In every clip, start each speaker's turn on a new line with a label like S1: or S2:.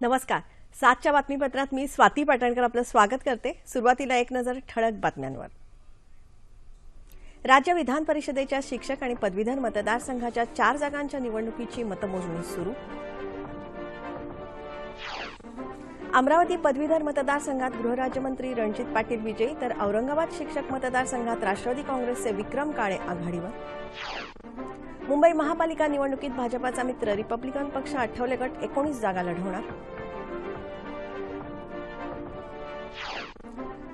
S1: नमस्कार. 7च्या बातमीपत्रात मी स्वाती पाटणकर आपलं स्वागत करते. सुरुवातीला एक नजर ठळक बातम्यांवर. राज्य विधान परिषदेच्या शिक्षक आणि पदवीधर मतदारसंघाच्या 4 जागांच्या निवडणुकीची मतमोजणी सुरू. अमरावती पदवीधर मतदारसंघात गृहराज्यमंत्री रणजित पाटील विजयी, तर औरंगाबाद शिक्षक मतदारसंघात राष्ट्रवादी काँग्रेसचे विक्रम काळे आघाडीवर. मुंबई महापालिका निवडणुकीत भाजपाचा मित्र रिपब्लिकन पक्ष आठवले गट 19 जागा लढवणार.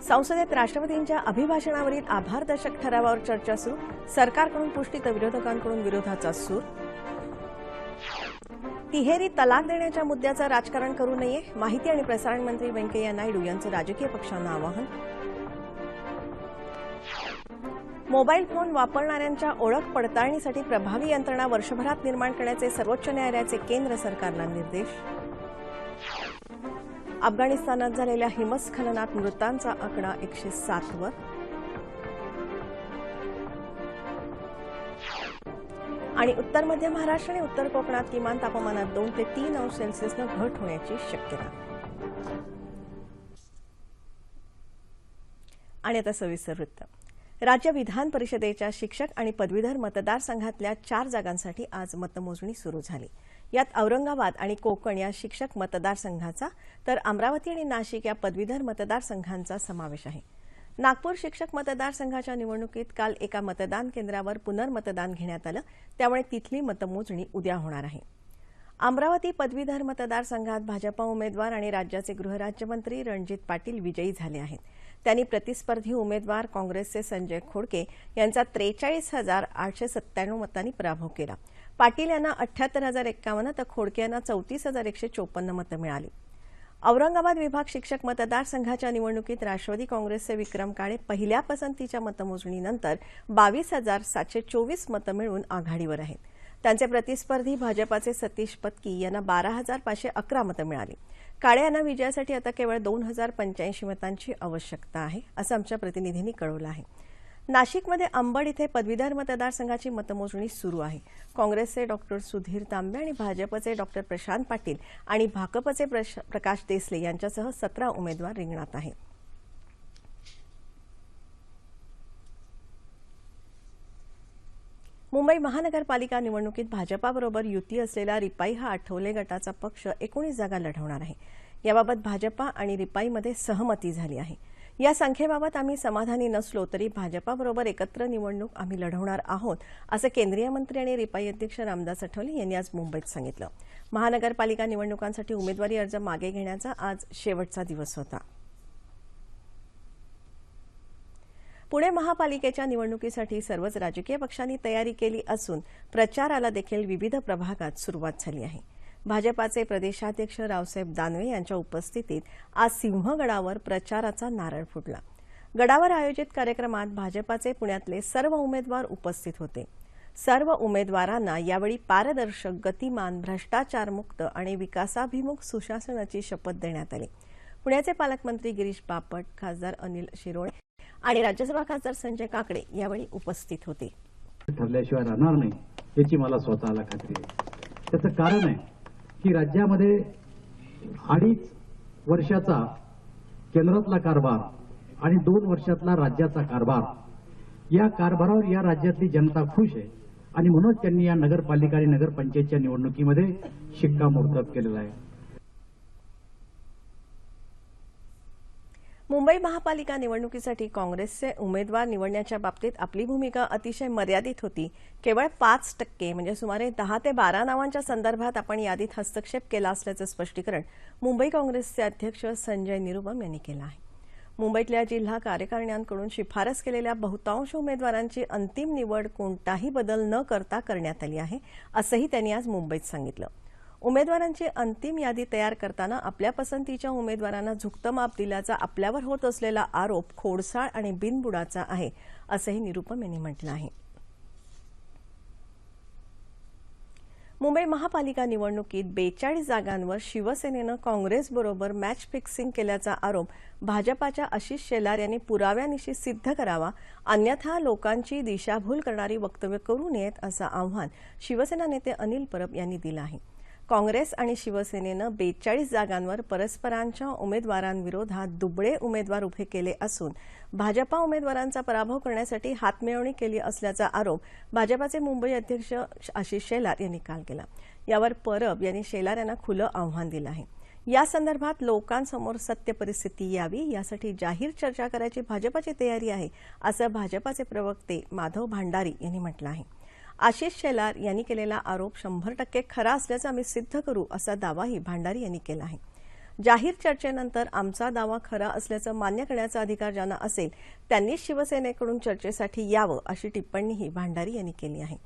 S1: संसदेत राष्ट्रपतींच्या अभिभाषणावरील आभारदर्शक ठरावावर चर्चा सुरू. सरकारकडून पुष्टी तर विरोधकांकडून विरोधाचा सूर. तिहेरी तलाक देण्याच्या मुद्द्याचं राजकारण करू नये, माहिती आणि प्रसारण मंत्री व्यंकय्या नायडू यांचं राजकीय पक्षांना आवाहन. मोबाईल फोन वापरणाऱ्यांच्या ओळख पडताळणीसाठी प्रभावी यंत्रणा वर्षभरात निर्माण करण्याचे सर्वोच्च न्यायालयाचे केंद्र सरकारला निर्देश. अफगाणिस्तानात झालेल्या हिमस्खलनात मृतांचा आकडा 107 वर. आणि उत्तर मध्य महाराष्ट्र आणि उत्तर कोकणात किमान तापमानात 2 ते 3 अंश सेल्सिअसनं घट होण्याची शक्यता. आणि आता सविस्तर वृत्त. राज्य विधान परिषदेच्या शिक्षक आणि पदवीधर मतदारसंघातल्या 4 जागांसाठी आज मतमोजणी सुरू झाली. यात औरंगाबाद आणि कोकण या शिक्षक मतदारसंघाचा, तर अमरावती आणि नाशिक या पदवीधर मतदारसंघांचा समावेश आहे. नागपूर शिक्षक मतदारसंघाच्या निवडणुकीत काल एका मतदान केंद्रावर पुनर्मतदान घेण्यात आलं, त्यामुळे तिथली मतमोजणी उद्या होणार आहे. अमरावती पदवीधर मतदारसंघात भाजपा उमेदवार आणि राज्याचे गृहराज्यमंत्री रणजित पाटील विजयी झाले आहेत. त्यांनी प्रतिस्पर्धी उमेदवार काँग्रेसचे संजय खोडके यांचा 43,897 मतांनी पराभव केला. पाटील यांना 78,051 तर खोडके यांना 34,154 मतं मिळाली. औरंगाबाद विभाग शिक्षक मतदारसंघाच्या निवडणुकीत राष्ट्रवादी काँग्रेसचे विक्रम काळे पहिल्या पसंतीच्या मतमोजणीनंतर 22,724 मतं मिळवून आघाडीवर आहेत. त्यांचे प्रतिस्पर्धी भाजपाचे सतीश पत्की यांना 12,511 मतं मिळाली. काळे यांना विजयासाठी आता केवळ 2,085 मतांची आवश्यकता आहे, असं आमच्या प्रतिनिधींनी कळवलं आहे. नाशिकमध्ये अंबड इथे पदवीधर मतदारसंघाची मतमोजणी सुरू आहे. काँग्रेसचे डॉक्टर सुधीर तांबे आणि भाजपचे डॉक्टर प्रशांत पाटील आणि भाकपचे प्रकाश देसले यांच्यासह 17 उमेदवार रिंगणात आहेत. मुंबई महानगरपालिका निवडणुकीत भाजपाबरोबर युती असलेला रिपाई हा आठवले गटाचा पक्ष 19 जागा लढवणार आहे. याबाबत भाजपा आणि रिपाईमध्ये सहमती झाली आहे. या संख्येबाबत आम्ही समाधानी नसलो तरी भाजपाबरोबर एकत्र निवडणूक आम्ही लढवणार आहोत, असं केंद्रीय मंत्री आणि रिपाई अध्यक्ष रामदास आठवले यांनी आज मुंबईत सांगितलं. महानगरपालिका निवडणुकांसाठी उमेदवारी अर्ज मागे घेण्याचा आज शेवटचा दिवस होता. पुणे महापालिकेच्या निवडणुकीसाठी सर्वच राजकीय पक्षांनी तयारी केली असून प्रचाराला देखील विविध प्रभागात सुरुवात झाली आहे. भाजपाचे प्रदेशाध्यक्ष रावसाहेब दानवे यांच्या उपस्थितीत आज सिंहगडावर प्रचाराचा नारळ फुटला. गडावर आयोजित कार्यक्रमात भाजपाचे पुण्यातले सर्व उमेदवार उपस्थित होते. सर्व उमेदवारांना यावेळी पारदर्शक, गतिमान, भ्रष्टाचारमुक्त आणि विकासाभिमुख सुशासनाची शपथ देण्यात आली. पुण्याचे पालकमंत्री गिरीश बापट, खासदार अनिल शिरोळे आणि राज्यसभा खासदार संजय काकडे यावेळी उपस्थित होते.
S2: ठरल्याशिवाय राहणार नाही याची मला स्वतःला खात्री आहे. त्याचं कारण आहे की राज्यामध्ये 2.5 वर्षाचा केंद्रातला कारभार आणि 2 वर्षातला राज्याचा कारभार, या कारभारावर या राज्यातली जनता खुश आहे आणि म्हणून त्यांनी या नगरपालिका आणि नगरपंचायतच्या निवडणुकीमध्ये शिक्कामोर्तब केलेला आहे.
S1: मुंबई महापालिका निवडणुकीसाठी काँग्रेसचे उमेदवार निवडण्याच्या बाबतीत आपली भूमिका अतिशय मर्यादित होती. केवळ 5% म्हणजे सुमारे 10 ते 12 नावांच्या संदर्भात आपण यादीत हस्तक्षेप केला असल्याचं स्पष्टीकरण मुंबई काँग्रेसचे अध्यक्ष संजय निरुपम यांनी केलं आहे. मुंबईतल्या जिल्हा कार्यकारिण्यांकडून शिफारस केलेल्या बहुतांश उमेदवारांची अंतिम निवड कोणताही बदल न करता करण्यात आली आहे, असंही त्यांनी आज मुंबईत सांगितलं. उमेदवारांची अंतिम यादी तयार करताना आपल्या पसंतीच्या उमेदवारांना झुकतं माप दिल्याचा आपल्यावर होत असलेला आरोप खोडसाळ आणि बिनबुडाचा आहे, असंही निरुपम यांनी म्हटलं आहे. मुंबई महापालिका निवडणुकीत 42 जागांवर शिवसेनेनं काँग्रेसबरोबर मॅच फिक्सिंग केल्याचा आरोप भाजपाच्या आशिष शेलार यांनी पुराव्यानिशी सिद्ध करावा, अन्यथा लोकांची दिशाभूल करणारी वक्तव्य करू नयेत, असं आव्हान शिवसेना नेते अनिल परब यांनी दिलं आहे. काँग्रेस आणि शिवसेनेनं 42 जागांवर परस्परांच्या उमेदवारांविरोधात दुबळे उमेदवार उभे केले असून भाजपा उमेदवारांचा पराभव करण्यासाठी हातमिळवणी केली असल्याचा आरोप भाजपाचे मुंबई अध्यक्ष आशिष शेलार यांनी काल केला. यावर परब यांनी शेलार यांना खुलं आव्हान दिलं आहे. या संदर्भात लोकांसमोर सत्य परिस्थिती यावी यासाठी जाहीर चर्चा करायची भाजपाची तयारी आहे, असं भाजपाचे प्रवक्ते माधव भांडारी यांनी म्हटलं आहे. आशिष शेलार यांनी केलेला आरोप 100% खरा असल्याचं आम्ही सिद्ध करू, असा दावाही भांडारी यांनी केला आहे. जाहीर चर्चेनंतर आमचा दावा खरा असल्याचं मान्य करण्याचा अधिकार ज्यांना असेल त्यांनीच शिवसेनेकडून चर्चेसाठी यावं, अशी टिप्पणीही भांडारी यांनी केली आहे.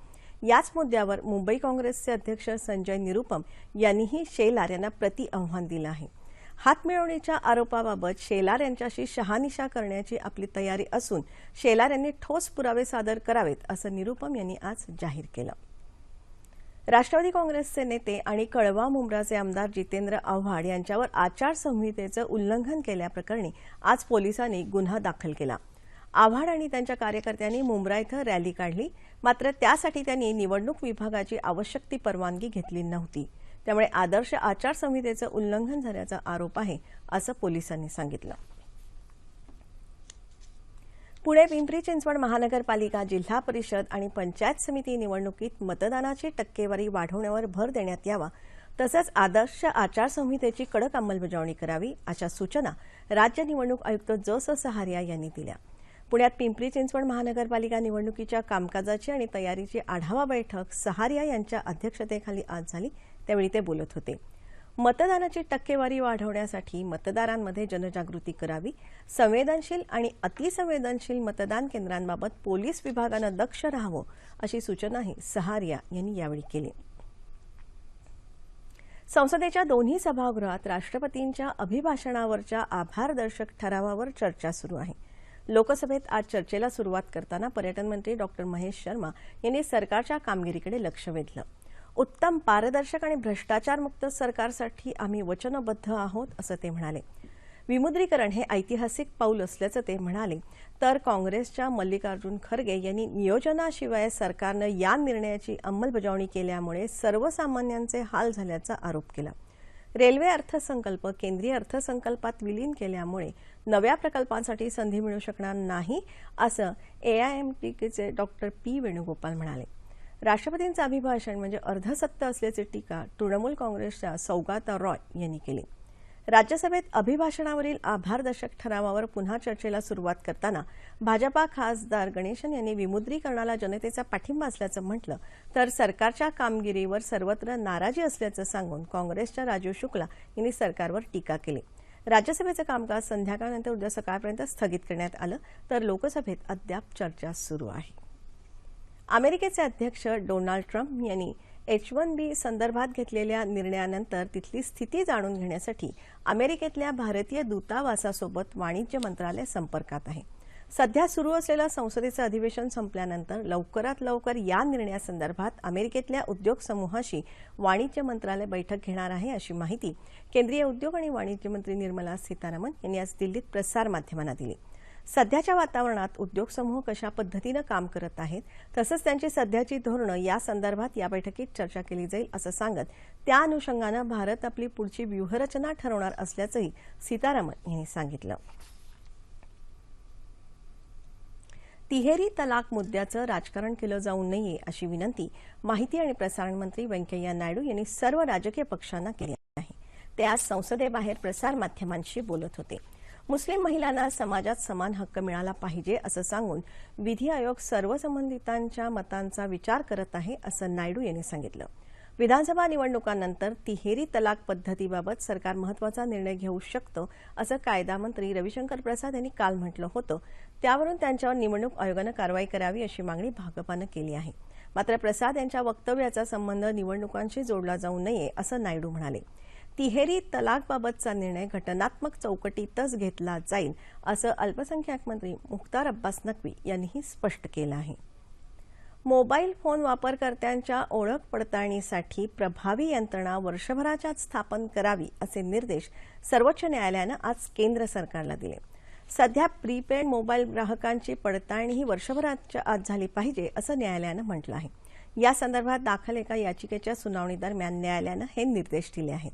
S1: याच मुद्द्यावर मुंबई काँग्रेसचे अध्यक्ष संजय निरुपम यांनीही शेलार यांना प्रति आव्हान दिलं आहे. हातमिळवणीच्या आरोपाबाबत शेलार यांच्याशी शहानिशा करण्याची आपली तयारी असून शेलार यांनी ठोस पुरावे सादर करावेत, असं निरुपम यांनी आज जाहीर केलं. राष्ट्रवादी काँग्रेसचे नेते आणि कळवा मुंब्राचे आमदार जितेंद्र आव्हाड यांच्यावर आचारसंहितेचं उल्लंघन केल्याप्रकरणी आज पोलिसांनी गुन्हा दाखल केला. आव्हाड आणि त्यांच्या कार्यकर्त्यांनी मुंब्रा इथं रॅली काढली, मात्र त्यासाठी त्यांनी निवडणूक विभागाची आवश्यक ती परवानगी घेतली नव्हती. त्यामुळे आदर्श आचारसंहितेचं उल्लंघन झाल्याचा आरोप आहे, असं पोलिसांनी सांगितलं. पुणे पिंपरी चिंचवड महानगरपालिका, जिल्हा परिषद आणि पंचायत समिती निवडणुकीत मतदानाची टक्केवारी वाढवण्यावर भर देण्यात यावा, तसंच आदर्श आचारसंहितेची कडक अंमलबजावणी करावी, अशा सूचना राज्य निवडणूक आयुक्त ज.स. सहारिया यांनी दिल्या. पुण्यात पिंपरी चिंचवड महानगरपालिका निवडणुकीच्या कामकाजाची आणि तयारीची आढावा बैठक सहारिया यांच्या अध्यक्षतेखाली आज झाली, त्यावेळी ते बोलत होते. मतदानाची टक्केवारी वाढवण्यासाठी मतदारांमध्ये जनजागृती करावी, संवेदनशील आणि अतिसंवेदनशील मतदान केंद्रांबाबत पोलीस विभागानं दक्ष राहावं, अशी सूचनाही सहारिया यांनी यावेळी केली. संसदेच्या दोन्ही सभागृहात राष्ट्रपतींच्या अभिभाषणावरच्या आभारदर्शक ठरावावर चर्चा सुरू आहे. लोकसभेत आज चर्चेला सुरुवात करताना पर्यटन मंत्री डॉ. महेश शर्मा यांनी सरकारच्या कामगिरीकडे लक्ष वेधलं. उत्तम, पारदर्शक आणि भ्रष्टाचारमुक्त सरकारसाठी आम्ही वचनबद्ध आहोत, असं ते म्हणाले. विमुद्रीकरण हे ऐतिहासिक पाऊल असल्याचं ते म्हणाले. तर काँग्रेसच्या मल्लिकार्जुन खरगे यांनी नियोजनाशिवाय सरकारनं या निर्णयाची अंमलबजावणी केल्यामुळे सर्वसामान्यांचे हाल झाल्याचा आरोप केला. रेल्वे अर्थसंकल्प केंद्रीय अर्थसंकल्पात विलीन केल्यामुळे नव्या प्रकल्पांसाठी संधी मिळू शकणार नाही, असं एआयएमटीकेचे डॉ. पी. वेणुगोपाल म्हणाले. राष्ट्रपतींचं अभिभाषण म्हणजे अर्धसत्य असल्याची टीका तृणमूल काँग्रेसच्या सौगाता रॉय यांनी केली. राज्यसभेत अभिभाषणावरील आभारदर्शक ठरावावर पुन्हा चर्चेला सुरुवात करताना भाजपा खासदार गणेशन यांनी विमुद्रीकरणाला जनतेचा पाठिंबा असल्याचं म्हटलं, तर सरकारच्या कामगिरीवर सर्वत्र नाराजी असल्याचं सांगून काँग्रेसच्या राजीव शुक्ला यांनी सरकारवर टीका केली. राज्यसभेचं कामकाज संध्याकाळनंतर उद्या सकाळपर्यंत स्थगित करण्यात आलं, तर लोकसभेत अद्याप चर्चा सुरू आहे. अमेरिकेचे अध्यक्ष डोनाल्ड ट्रम्प यांनी H-1B संदर्भात घेतलेल्या निर्णयानंतर तिथली स्थिती जाणून घेण्यासाठी अमेरिकेतल्या भारतीय दूतावासासोबत वाणिज्य मंत्रालय संपर्कात आहे. सध्या सुरू असलेलं संसदेचं अधिवेशन संपल्यानंतर लवकरात लवकर या निर्णयासंदर्भात अमेरिकेतल्या उद्योग समूहाशी वाणिज्य मंत्रालय बैठक घेणार आहे, अशी माहिती केंद्रीय उद्योग आणि वाणिज्य मंत्री निर्मला सीतारामन यांनी आज दिल्लीत प्रसारमाध्यमांना दिली. सध्याच्या वातावरणात उद्योग समूह कशा पद्धतीनं काम करत आहेत, तसंच त्यांची सध्याची धोरणं या संदर्भात या बैठकीत चर्चा केली जाईल, असं सांगत त्या अनुषंगानं भारत आपली पुढची व्यूहरचना ठरवणार असल्याचंही सीतारामन यांनी सांगितलं. तिहेरी तलाक मुद्द्याचं राजकारण केलं जाऊ नये, अशी विनंती माहिती आणि प्रसारण मंत्री व्यंकय्या नायडू यांनी सर्व राजकीय पक्षांना केली आहे. ते आज संसदेबाहेर प्रसारमाध्यमांशी बोलत होते. मुस्लिम महिलांना समाजात समान हक्क मिळाला पाहिजे, असं सांगून विधी आयोग सर्व संबंधितांच्या मतांचा विचार करत आहे, असं नायडू यांनी सांगितलं. विधानसभा निवडणुकांनंतर तिहेरी तलाक पद्धतीबाबत सरकार महत्त्वाचा निर्णय घेऊ शकतं, असं कायदा मंत्री रविशंकर प्रसाद यांनी काल म्हटलं होतं. त्यावरून त्यांच्यावर निवडणूक आयोगानं कारवाई करावी, अशी मागणी भाजपानं केली आहे. मात्र प्रसाद यांच्या वक्तव्याचा संबंध निवडणुकांशी जोडला जाऊ नये, असं नायडू म्हणाले. तिहेरी तलाकबाबतचा निर्णय घटनात्मक चौकटीतच घेतला जाईल, असं अल्पसंख्याक मंत्री मुख्तार अब्बास नक्वी यांनीही स्पष्ट केलं आहे. मोबाईल फोन वापरकर्त्यांच्या ओळख पडताळणीसाठी प्रभावी यंत्रणा वर्षभराच्या स्थापन करावी, असे निर्देश सर्वोच्च न्यायालयानं आज केंद्र सरकारला दिले. सध्या प्रीपेड मोबाईल ग्राहकांची पडताळणी ही वर्षभराच्या आत झाली पाहिजे, असं न्यायालयानं म्हटलं आहे. या संदर्भात दाखल एका याचिकेच्या सुनावणी दरम्यान न्यायालयानं हे निर्देश दिले आहेत.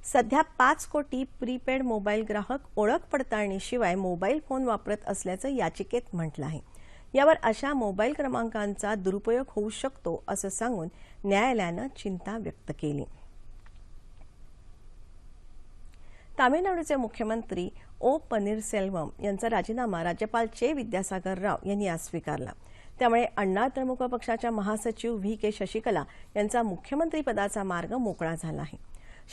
S1: सध्या 5 कोटी प्रीपेड मोबाईल ग्राहक ओळख पडताळणीशिवाय मोबाईल फोन वापरत असल्याचं याचिकेत म्हटलं आहे. यावर अशा मोबाईल क्रमांकांचा दुरुपयोग होऊ शकतो असं सांगून न्यायालयानं चिंता व्यक्त केली. तामिळनाडूचे मुख्यमंत्री ओ पनीरसेल्वम यांचा राजीनामा राज्यपाल चे विद्यासागर राव यांनी आज स्वीकारला. त्यामुळे अण्णा द्रमुक पक्षाच्या महासचिव व्ही के शशिकला यांचा मुख्यमंत्रीपदाचा मार्ग मोकळा झाला आहे.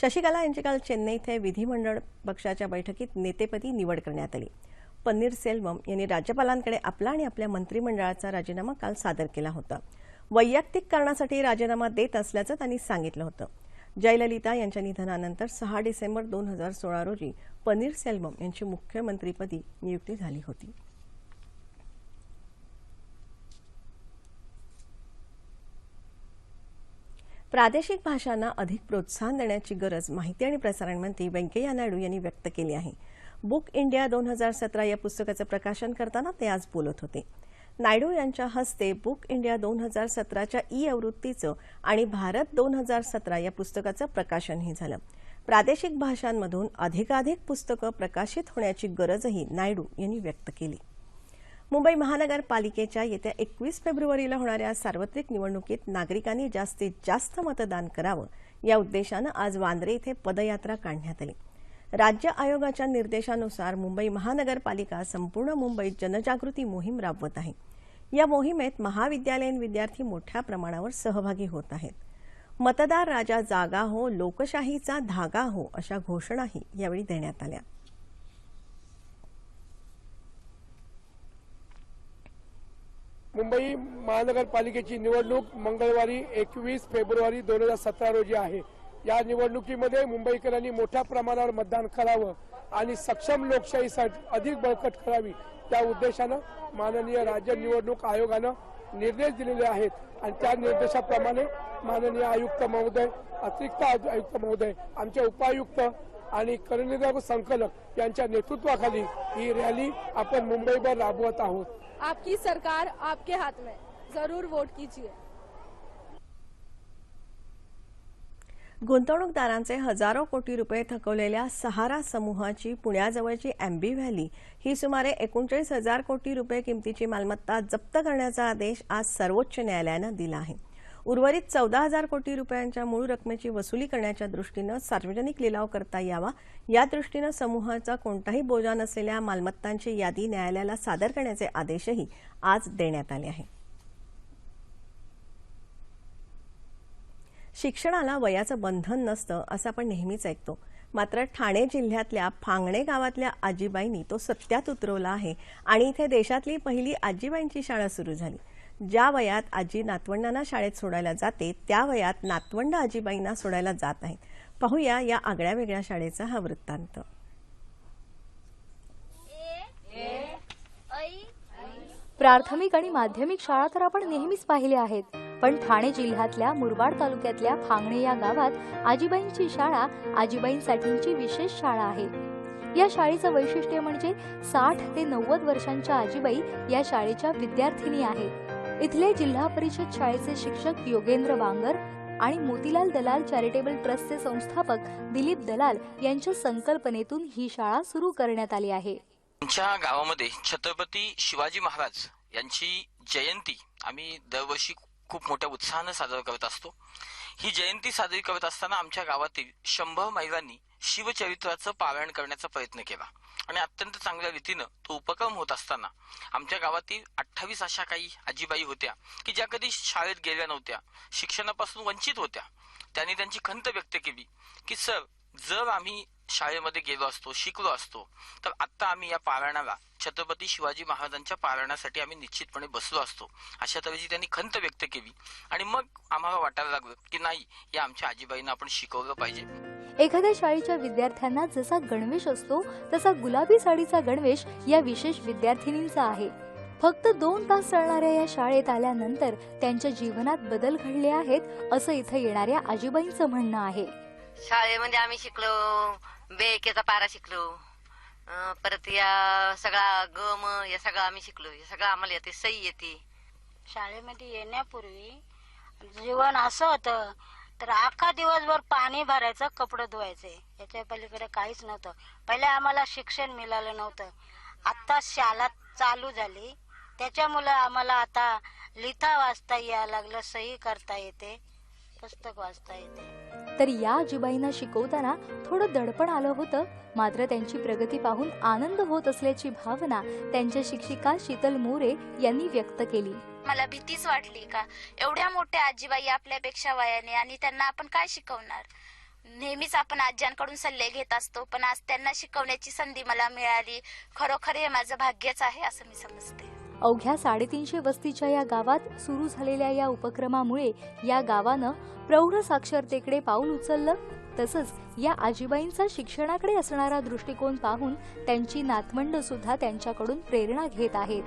S1: शशिकला यांची काल चेन्नई इथे विधिमंडळ पक्षाच्या बैठकीत नेतेपदी निवड करण्यात आली. पनीरसेल्वम यांनी राज्यपालांकडे आपला आणि आपल्या मंत्रिमंडळाचा राजीनामा काल सादर केला होता. वैयक्तिक कारणासाठी राजीनामा देत असल्याचं त्यांनी सांगितलं होतं. जयललिता यांच्या निधनानंतर 6 डिसेंबर 2016 रोजी पनीरसेल्वम यांची मुख्यमंत्रीपदी नियुक्ती झाली होती. प्रादेशिक भाषांना अधिक प्रोत्साहन देण्याची गरज माहिती आणि प्रसारण मंत्री व्यंकय्या नायडू यांनी व्यक्त केली आहे. बुक इंडिया 2017 या पुस्तकाचं प्रकाशन करताना ते आज बोलत होते. नायडू यांच्या हस्ते बुक इंडिया 2017च्या ई-आवृत्तीचं आणि भारत 2017 या पुस्तकाचं प्रकाशनही झालं. प्रादेशिक भाषांमधून अधिकाधिक पुस्तकं प्रकाशित होण्याची गरजही नायडू यांनी व्यक्त केली. मुंबई महानगरपालिकेच्या येत्या 21 फेब्रुवारीला होणाऱ्या सार्वत्रिक निवडणुकीत नागरिकांनी जास्तीत जास्त मतदान करावं या उद्देशानं आज वांद्रे इथे पदयात्रा काढण्यात आली. राज्य आयोगाच्या निर्देशानुसार मुंबई महानगरपालिका संपूर्ण मुंबईत जनजागृती मोहीम राबवत आहे. या मोहिमेत महाविद्यालयीन विद्यार्थी मोठ्या प्रमाणावर सहभागी होत आहेत. मतदार राजा जागा हो, लोकशाहीचा धागा हो अशा घोषणाही यावेळी देण्यात आल्या.
S3: मुंबई महानगरपालिकेची निवडणूक मंगळवारी 21 फेब्रुवारी 2017 रोजी आहे. या निवडणुकीमध्ये मुंबईकरांनी मोठ्या प्रमाणावर मतदान करावं आणि सक्षम लोकशाहीसाठी अधिक बळकट करावी त्या उद्देशानं माननीय राज्य निवडणूक आयोगानं निर्देश दिलेले आहेत आणि त्या निर्देशाप्रमाणे माननीय आयुक्त महोदय, अतिरिक्त आयुक्त महोदय, आमचे उपायुक्त आणि करनिर्वाहक संकलक यांच्या नेतृत्वाखाली ही रॅली आपण मुंबईभर राबवत आहोत.
S4: आपकी सरकार आपके हाथ में, जरूर वोट कीजिए.
S1: गुंतवणूकदारांचे हजारो कोटी रुपये थकवलेल्या सहारा समूहाची पुण्याजवळची अँबी व्हॅली ही सुमारे 39,000 कोटी रुपये किमतीची मालमत्ता जप्त करण्याचा आदेश आज सर्वोच्च न्यायालयानं दिला आहे. उर्वरित 14,000 कोटी रुपयांच्या मूळ रकमेची वसुली करण्याच्या दृष्टीनं सार्वजनिक लिलाव करता यावा या दृष्टीनं समूहाचा कोणताही बोजा नसलेल्या मालमत्तांची यादी न्यायालयाला सादर करण्याचे आदेशही आज देण्यात आले आहेत. शिक्षणाला वयाचं बंधन नसतं असं आपण नेहमीच ऐकतो. मात्र ठाणे जिल्ह्यातल्या फांगणे गावातल्या आजीबाईंनी तो सत्यात उतरवला आहे आणि इथे देशातली पहिली आजीबाईंची शाळा सुरू झाली. ज्या वयात आजी नातवंडांना शाळेत सोडायला जाते त्या वयात नातवंड आजीबाईंना सोडायला जात आहेत. पाहूया या आगळ्या वेगळ्या शाळेचा हा वृत्तांत.
S5: प्राथमिक आणि माध्यमिक शाळा तर आपण नेहमीच पाहिल्या आहेत, पण ठाणे जिल्ह्यातल्या मुरबाड तालुक्यातल्या फांगणे या गावात आजीबाईंची शाळा आजीबाईंसाठीची विशेष शाळा आहे. या शाळेचं वैशिष्ट्य म्हणजे 60 ते 90 वर्षांच्या आजीबाई या शाळेच्या विद्यार्थिनी आहेत. इथले जिल्हा परिषद शाळेचे शिक्षक योगेंद्र बांगर आणि मोतीलाल दलाल चॅरिटेबल ट्रस्टचे संस्थापक दिलीप दलाल यांच्या संकल्पनेतून ही शाळा सुरू करण्यात आली आहे.
S6: आमच्या गावामध्ये छत्रपती शिवाजी महाराज यांची जयंती आम्ही दरवर्षी खूप मोठ्या उत्साहाने साजरा करत असतो. ही जयंती साजरी करत असताना आमच्या गावातील 100 महिलांनी शिवचरित्राचं पारायण करण्याचा प्रयत्न केला आणि अत्यंत चांगल्या रीतीनं तो उपक्रम होत असताना आमच्या गावातील 28 अशा काही आजीबाई होत्या की ज्या कधी शाळेत गेल्या नव्हत्या, शिक्षणापासून वंचित होत्या. त्यांनी त्यांची खंत व्यक्त केली की सर, जर आम्ही शाळेमध्ये गेलो असतो, शिकलो असतो, तर आता आम्ही या पारायणाला छत्रपती शिवाजी महाराजांच्या पारायणासाठी आम्ही निश्चितपणे बसलो असतो. अशा तऱ्हेची त्यांनी खंत व्यक्त केली आणि मग आम्हाला वाटायला लागलं की नाही, या आमच्या आजीबाईंना आपण शिकवलं पाहिजे.
S5: एखाद्या शाळेच्या विद्यार्थ्यांना जसा गणवेश असतो तसा गुलाबी साडीचा गणवेश या विशेष विद्यार्थिनींचा आहे. फक्त 2 तास चालणाऱ्या या शाळेत आल्यानंतर त्यांच्या जीवनात बदल घडले आहेत असं इथं येणाऱ्या आजीबाईंचं म्हणणं आहे.
S7: शाळेमध्ये आम्ही शिकलो, बेकेचा पारा शिकलो, परत या सगळा गम या सगळं आम्ही शिकलो. हे सगळं आम्हाला येते, सही येते.
S8: शाळेमध्ये येण्यापूर्वी जीवन असं होतं तर अख्खा दिवसभर पाणी भरायचं, कपडे धुवायचे, याच्या पलीकडे काहीच नव्हतं. पहिले आम्हाला शिक्षण मिळालं नव्हतं. आता शाळा चालू झाली, त्याच्यामुळे आम्हाला आता लिहिता वाचता यायला लागलं, सही करता येते, पुस्तक वाचता येते.
S5: तर या आजीबाईंना शिकवताना थोडं दडपण आलं होतं, मात्र त्यांची प्रगती पाहून आनंद होत असल्याची भावना त्यांच्या शिक्षिका शीतल मोरे यांनी व्यक्त केली.
S9: मला भीतीच वाटली का एवढ्या मोठ्या आजीबाई आपल्यापेक्षा वयाने, आणि त्यांना आपण काय शिकवणार. नेहमीच आपण आज्यांकडून सल्ले घेत असतो, पण आज त्यांना शिकवण्याची संधी मला मिळाली. खरोखर हे माझं भाग्यच आहे असं मी समजते.
S5: अवघ्या 350 वस्तीच्या या गावात सुरू झालेल्या या उपक्रमामुळे या गावानं प्रौढ साक्षरतेकडे पाऊल उचललं. तसंच या आजीबाईंचा शिक्षणाकडे असणारा दृष्टिकोन पाहून त्यांची नातवंड सुद्धा त्यांच्याकडून प्रेरणा घेत आहेत.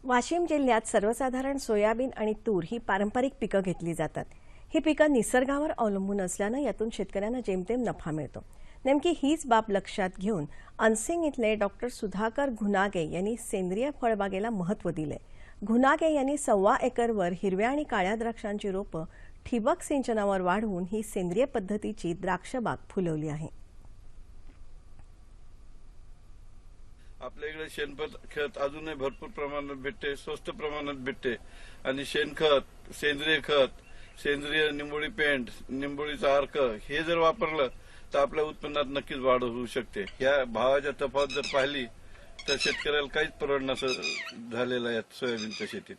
S1: वाशिम जिल्ह्यात सर्वसाधारण सोयाबीन आणि तूर ही पारंपरिक पिकं घेतली जातात. ही पिकं निसर्गावर अवलंबून असल्यानं यातून शेतकऱ्यांना जेमतेम नफा मिळतो. नेमकी हीच बाब लक्षात घेऊन अनसिंग इथले डॉक्टर सुधाकर घुनागे यांनी सेंद्रिय फळबागेला महत्त्व दिलंय. घुनागे यांनी 1.25 एकरवर हिरव्या आणि काळ्या द्राक्षांची रोपं ठिबक सिंचनावर वाढवून ही सेंद्रिय पद्धतीची द्राक्षबाग फुलवली आहे.
S10: आपल्या इकडे शेणखत अजूनही भरपूर प्रमाणात भेटते, स्वस्त प्रमाणात भेटते. आणि शेणखत, सेंद्रिय खत, सेंद्रिय निंबोळी पेंट, निंबोळीचा अर्क हे जर वापरलं तर आपल्या उत्पन्नात नक्कीच वाढ होऊ शकते. या भावाच्या तफावत जर पाहिली तर शेतकऱ्याला काहीच परवडण्याचं झालेलं आहे सोयाबीनच्या शेतीत.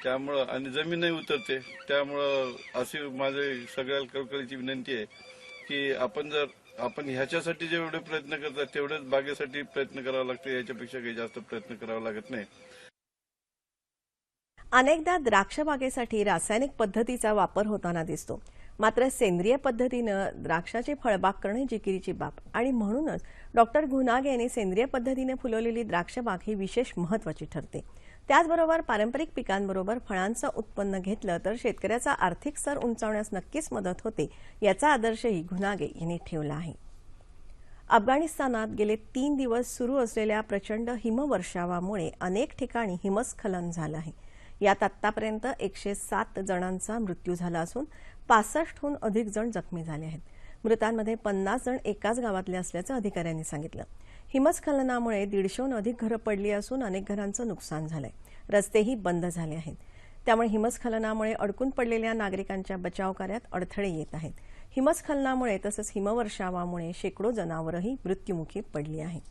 S10: त्यामुळं आणि जमीनही उतरते. त्यामुळं अशी माझी सगळ्या कळकळीची विनंती आहे की आपण ह्याच्यासाठी जेवढे प्रयत्न करतात तेवढेच बागेसाठी प्रयत्न करावा लागतो. याच्यापेक्षा काही जास्त प्रयत्न करावा लागत नाही.
S1: अनेकदा द्राक्ष बागेसाठी रासायनिक पद्धतीचा वापर होताना दिसतो. मात्र सेंद्रिय पद्धतीनं द्राक्षाची फळबाग करणे जिकिरीची बाब, आणि म्हणूनच डॉक्टर घुनागे यांनी सेंद्रिय पद्धतीने फुलवलेली द्राक्षबाग ही विशेष महत्त्वाची ठरते. त्याचबरोबर पारंपरिक पिकांबरोबर फळांचं उत्पन्न घेतलं तर शेतकऱ्याचा आर्थिक स्तर उंचावण्यास नक्कीच मदत होते. याचा आदर्शही घुनागे यांनी ठेवला आहे. अफगाणिस्तानात गेले 3 दिवस सुरू असलेल्या प्रचंड हिमवर्षावामुळे अनेक ठिकाणी हिमस्खलन झालं आहे. यात आतापर्यंत 107 जणांचा मृत्यू झाला असून 65हून अधिक जण जखमी झाले आहेत. मृतांमध्ये 50 जण एकाच गावातले असल्याचं अधिकाऱ्यांनी सांगितलं. हिमस्खलनामुळे 150हून अधिक घरं पडली असून अनेक घरांचं नुकसान झालंय. रस्तेही बंद झाले आहेत. त्यामुळे हिमस्खलनामुळे अडकून पडलेल्या नागरिकांच्या बचाव कार्यात अडथळे येत आहेत. हिमस्खलनामुळे तसंच हिमवर्षावामुळे शेकडो जनावरही मृत्युमुखी पडली आहेत.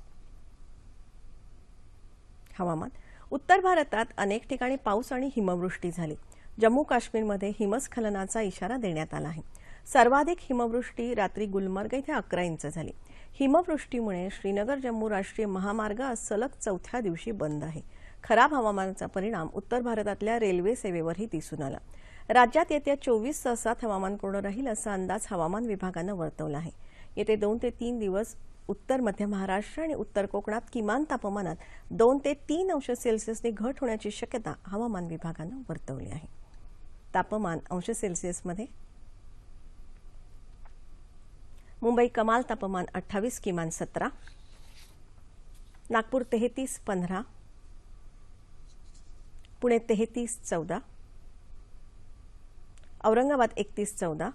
S1: हवामान. उत्तर भारतात अनेक ठिकाणी पाऊस आणि हिमवृष्टी झाली. जम्मू काश्मीरमध्ये हिमस्खलनाचा इशारा देण्यात आला आहे. सर्वाधिक हिमवृष्टी रात्री गुलमर्ग इथे 11 इंच झाली. हिमवृष्टीमुळे श्रीनगर जम्मू राष्ट्रीय महामार्ग आज सलग 4थ्या दिवशी बंद आहे. खराब हवामानाचा परिणाम उत्तर भारतातल्या रेल्वे सेवेवरही दिसून आला. राज्यात येत्या 24 तासात हवामान कोरडं राहील असा अंदाज हवामान विभागानं वर्तवला आहे. येते 2 ते 3 दिवस उत्तर मध्य महाराष्ट्र आणि उत्तर कोकणात किमान तापमानात 2 ते 3 अंश सेल्सिअसनी घट होण्याची शक्यता हवामान विभागानं वर्तवली आहे. तापमान अंश सेल्सिअसमध्ये मुंबई कमाल तापमान 28, किमान 17, नागपूर 33, 15, पुणे 33, 14, औरंगाबाद 31, 14,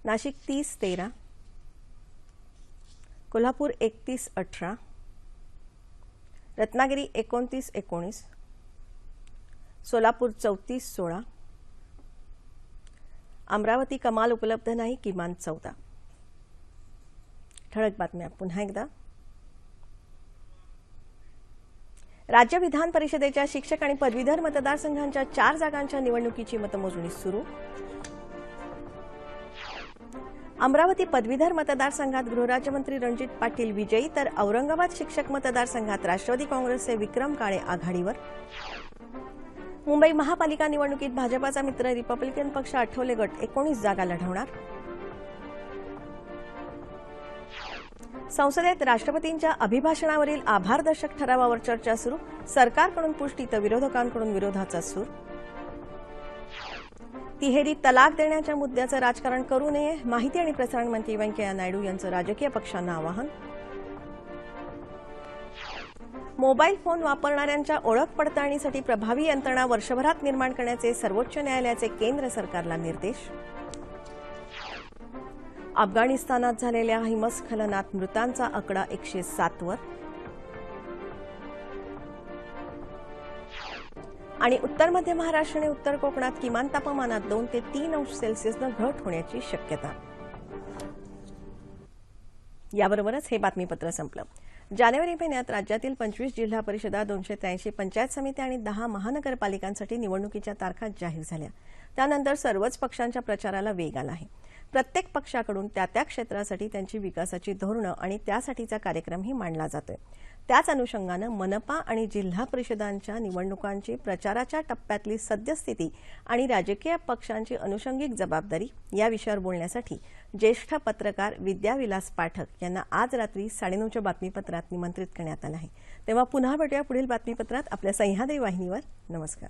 S1: नाशिक 30, 13, कोल्हापूर 31, 18, रत्नागिरी 29, 19, सोलापूर 34, 16, अमरावती कमाल उपलब्ध नाही, किमान 14. ठळक बातम्या पुन्हा एकदा. राज्य विधान परिषदेच्या शिक्षक आणि पदवीधर मतदारसंघांच्या 4 जागांच्या निवडणुकीची मतमोजणी सुरू. अमरावती पदवीधर मतदारसंघात गृहराज्यमंत्री रणजित पाटील विजयी, तर औरंगाबाद शिक्षक मतदारसंघात राष्ट्रवादी काँग्रेसचे विक्रम काळे आघाडीवर. मुंबई महापालिका निवडणुकीत भाजपाचा मित्र रिपब्लिकन पक्ष आठवले गट 19 जागा लढवणार. संसदेत राष्ट्रपतींच्या अभिभाषणावरील आभारदर्शक ठरावावर चर्चा सुरू. सरकारकडून पुष्टी तर विरोधकांकडून विरोधाचा सूर. तिहेरी तलाक देण्याच्या मुद्द्याचं राजकारण करू नये, माहिती आणि प्रसारण मंत्री व्यंकय्या नायडू यांचं राजकीय पक्षांना आवाहन. मोबाईल फोन वापरणाऱ्यांच्या ओळख पडताळणीसाठी प्रभावी यंत्रणा वर्षभरात निर्माण करण्याचे सर्वोच्च न्यायालयाचे केंद्र सरकारला निर्देश. अफगाणिस्तानात झालेल्या हिमस्खलनात मृतांचा आकडा 107 वर. आणि उत्तर मध्य महाराष्ट्र आणि उत्तर कोकणात किमान तापमानात 2 ते 3 अंश सेल्सिअसनं घट होण्याची शक्यता. याबरोबरच हे बातमीपत्र संपलं. जानेवारी महिन्यात राज्यातील 25 जिल्हा परिषदा, 283 पंचायत समित्या आणि 10 महानगरपालिकांसाठी निवडणुकीच्या तारखा जाहीर झाल्या. त्यानंतर सर्वच पक्षांच्या प्रचाराला वेग आला आहे. प्रत्येक पक्षाकडून त्या क्षेत्रासाठी त्यांची विकासाची धोरणं आणि त्यासाठीचा कार्यक्रमही मांडला जातोय. त्याच अनुषंगानं मनपा आणि जिल्हा परिषदांच्या निवडणुकांची प्रचाराच्या टप्प्यातली सद्यस्थिती आणि राजकीय पक्षांची अनुषंगिक जबाबदारी या विषयावर बोलण्यासाठी ज्येष्ठ पत्रकार विद्याविलास पाठक यांना आज रात्री 9:30च्या बातमीपत्रात निमंत्रित करण्यात आलं आहे. तेव्हा पुन्हा भेटूया पुढील बातमीपत्रात आपल्या सह्याद्री वाहिनीवर. नमस्कार.